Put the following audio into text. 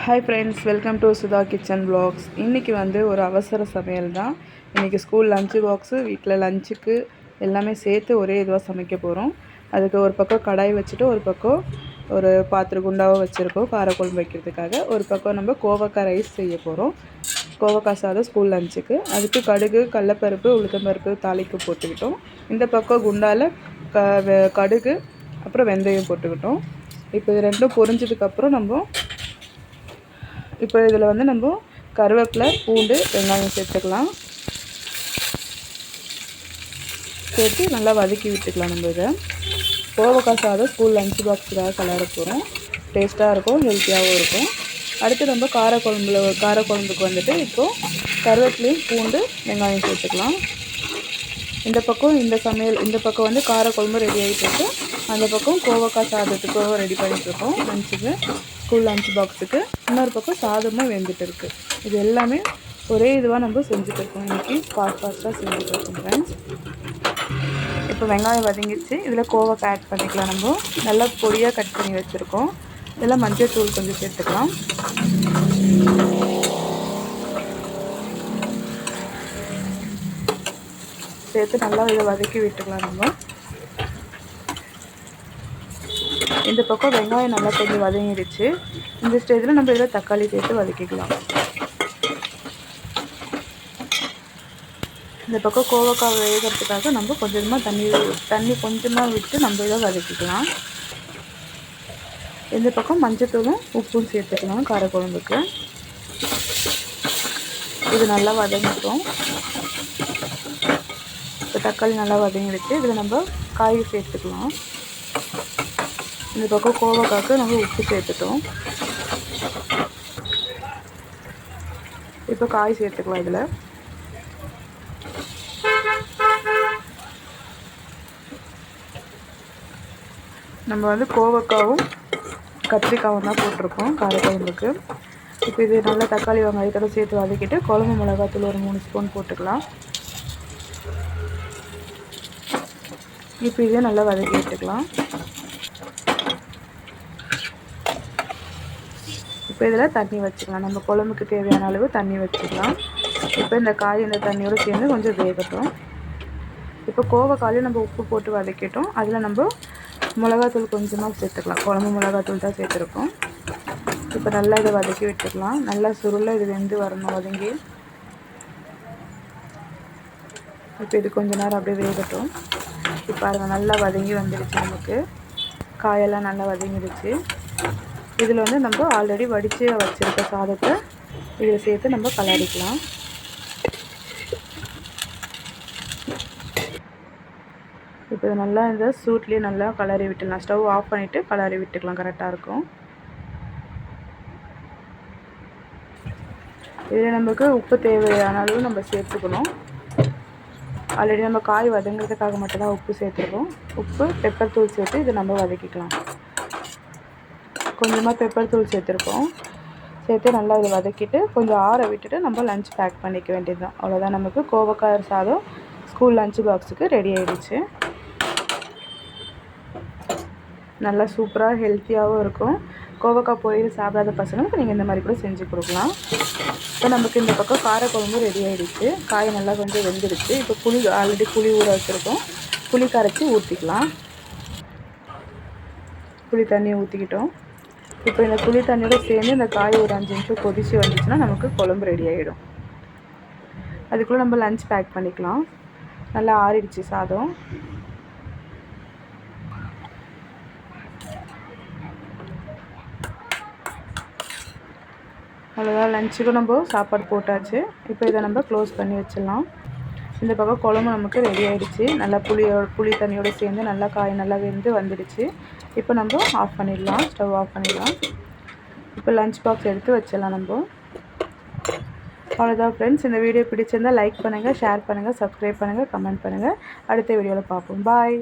Hi friends, welcome to Sudha kitchen vlogs. இன்றைக்கி ஒரு அவசர சமையல் தான். இன்றைக்கி ஸ்கூல் லஞ்சு பாக்ஸு, வீட்டில் லஞ்சுக்கு எல்லாமே சேர்த்து ஒரே இதுவாக சமைக்க போகிறோம். அதுக்கு ஒரு பக்கம் கடாய் வச்சுட்டு ஒரு பக்கம் ஒரு பாத்திர குண்டாவை வச்சுருக்கோம் காரக்குழம்பு வைக்கிறதுக்காக. ஒரு பக்கம் நம்ம கோவக்காய் ரைஸ் செய்ய போகிறோம், கோவக்காய் சாதம் ஸ்கூல் லஞ்சுக்கு. அதுக்கு கடுகு, கடலப்பருப்பு, உளுத்தம்பருப்பு தாளிக்கு போட்டுக்கிட்டோம். இந்த பக்கம் குண்டாவில் கடுகு அப்புறம் வெந்தயம் போட்டுக்கிட்டோம். இப்போ இது ரெண்டும் பொரிஞ்சதுக்கப்புறம் இப்போ இதில் நம்ம கருவேப்பிலை, பூண்டு, வெங்காயம் சேர்த்துக்கலாம். சேர்த்து நல்லா வதக்கி விட்டுக்கலாம். நம்ம இதை கோவக்காய் சாதம் ஸ்கூல் லஞ்ச் பாக்ஸுக்காக கலர போகிறோம். டேஸ்ட்டாக இருக்கும், ஹெல்த்தியாகவும் இருக்கும். அடுத்து நம்ம காரக்குழம்புக்கு இப்போது கருவேப்பிலையும், பூண்டு, வெங்காயம் சேர்த்துக்கலாம். இந்த பக்கம் காரக்குழம்பு ரெடி ஆகிட்டு, அந்த பக்கம் கோவக்காய் சாதத்துக்கும் ரெடி பண்ணிகிட்ருக்கோம் லஞ்சுக்கு, ஸ்கூல் லஞ்ச் பாக்ஸுக்கு. இன்னொரு பக்கம் சாதமும் வெந்துட்டு இருக்குது. இது எல்லாமே ஒரே இதுவாக நம்ம செஞ்சுட்ருக்கோம். இன்றைக்கி ஃபாஸ்ட்டாக செஞ்சுட்ருக்கோம் ஃப்ரெண்ட்ஸ். இப்போ வெங்காயம் வதங்கிடுச்சு. இதில் கோவக்காய் ஆட் பண்ணிக்கலாம். நம்ம நல்லா பொடியாக கட் பண்ணி வச்சுருக்கோம். இதெல்லாம் மஞ்சள் தூள் கொஞ்சம் சேர்த்துக்கலாம். சேர்த்து நல்லா இதை வதக்கி விட்டுக்கலாம். நம்ம இந்த பக்கம் வெங்காயம் நல்லா கொஞ்சம் வதங்கிடுச்சு. இந்த ஸ்டேஜில் நம்ம இதில் தக்காளி சேர்த்து வதக்கிக்கலாம். இந்த பக்கம் கோவக்காய் வேகிறதுக்காக நம்ம கொஞ்சமாக தண்ணி கொஞ்சமாக விட்டு நம்ம இதை வதக்கிக்கலாம். இந்த பக்கம் மஞ்சத்தூளும் உப்பும் சேர்த்துக்கலாம் காரக்குழம்புக்கு. இது நல்லா வதங்கிட்டோம். இப்போ தக்காளி நல்லா வதங்கிடுச்சு. இதில் நம்ம காய் சேர்த்துக்கலாம். இந்த பக்கம் கோவக்காய்க்கு நம்ம உப்பு சேர்த்துட்டோம். இப்போ காய் சேர்த்துக்கலாம். இதில் நம்ம கோவக்காவும் கத்திரிக்காவும் தான் போட்டிருக்கோம் காரக்குழம்புக்கு. இப்போ இது நல்லா தக்காளி வெங்காயத்தோட சேர்த்து வதக்கிட்டு குழம்பு மிளகாத்தூள் ஒரு 3 ஸ்பூன் போட்டுக்கலாம். இப்போ இதே நல்லா வதக்கி விட்டுக்கலாம். இப்போ இதில் தண்ணி வச்சுக்கலாம். நம்ம குழம்புக்கு தேவையான அளவு தண்ணி வச்சுக்கலாம். இப்போ இந்த காய் இந்த தண்ணியோடு சேர்ந்து கொஞ்சம் வேகட்டும். இப்போ கோவக்காயும் நம்ம உப்பு போட்டு வதக்கிட்டோம். அதில் நம்ம மிளகாத்தூள் கொஞ்சமாக சேர்த்துக்கலாம். குழம்பு மிளகாத்தூள் தான் சேர்த்துருக்கோம். இப்போ நல்லா இதை வதக்கி விட்டுக்கலாம். நல்லா சுருளை இது வெந்து வரணும் வதங்கி. இப்போ இது கொஞ்ச நேரம் அப்படியே வேகட்டும். இப்போ அதை நல்லா வதங்கி வந்துடுச்சு. நமக்கு காயெல்லாம் நல்லா வதங்கிடுச்சு. இதில் நம்ம ஆல்ரெடி வடித்து வச்சுருக்க சாதத்தை இதில் சேர்த்து நம்ம கலரிக்கலாம். இப்போ இது நல்லா இந்த சூட்லேயே நல்லா கலரி விட்டுடலாம். ஸ்டவ் ஆஃப் பண்ணிவிட்டு கலரி விட்டுக்கலாம், கரெக்டாக இருக்கும். இதில் நமக்கு உப்பு தேவையான அளவு நம்ம சேர்த்துக்கணும். ஆல்ரெடி நம்ம காய் வதங்கிறதுக்காக மட்டும்தான் உப்பு சேர்த்துருக்கோம். உப்பு, பெப்பர் தூள் சேர்த்து இதை நம்ம வதக்கிக்கலாம். கொஞ்சமாக பெப்பர் தூள் சேர்த்துருக்கோம். சேர்த்து நல்லா இதை வதக்கிட்டு கொஞ்சம் ஆற விட்டுட்டு நம்ம லஞ்ச் பேக் பண்ணிக்க வேண்டியது தான். அவ்வளோதான், நமக்கு கோவக்காய் சாதம் ஸ்கூல் லஞ்ச் பாக்ஸுக்கு ரெடி ஆகிடுச்சு. நல்லா சூப்பராக ஹெல்த்தியாகவும் இருக்கும். கோவக்காய் பொரியல் சாப்பிடாத பசங்களுக்கு நீங்கள் இந்த மாதிரி கூட செஞ்சு கொடுக்கலாம். இப்போ நமக்கு இந்த பக்கம் காரக்குழம்பு ரெடி ஆகிடுச்சு. காய் நல்லா கொஞ்சம் வெந்துடுச்சு. இப்போ ஆல்ரெடி புளி ஊற வச்சுருக்கோம். புளி கரைச்சி ஊற்றிக்கலாம். புளி தண்ணியை ஊற்றிக்கிட்டோம். இப்போ இந்த புளி தண்ணியோடு சேர்ந்து இந்த காய் ஒரு 5 நிமிஷம் கொதிச்சு வந்துச்சுன்னா நமக்கு குழம்பு ரெடி ஆகிடும். அதுக்குள்ளே நம்ம லஞ்ச் பேக் பண்ணிக்கலாம். நல்லா ஆறிடுச்சு சாதம். அவ்வளோதான், லஞ்சுக்கு நம்ம சாப்பாடு போட்டாச்சு. இப்போ இதை நம்ம க்ளோஸ் பண்ணி வச்சிடலாம். இந்த பக்கம் குழம்பு நமக்கு ரெடி ஆகிடுச்சு. நல்லா புளி தண்ணியோடு சேர்ந்து நல்லா காய் நல்லா வெந்து வந்துடுச்சு. இப்போ நம்ம ஆஃப் பண்ணிடலாம், ஸ்டவ் ஆஃப் பண்ணிடலாம். இப்போ லஞ்ச் பாக்ஸ் எடுத்து வச்சிடலாம் நம்ம. அவ்வளோதான் ஃப்ரெண்ட்ஸ். இந்த வீடியோ பிடிச்சிருந்தால் லைக் பண்ணுங்கள், ஷேர் பண்ணுங்கள், சப்ஸ்கிரைப் பண்ணுங்கள், கமெண்ட் பண்ணுங்கள். அடுத்த வீடியோவில் பார்ப்போம். பாய்.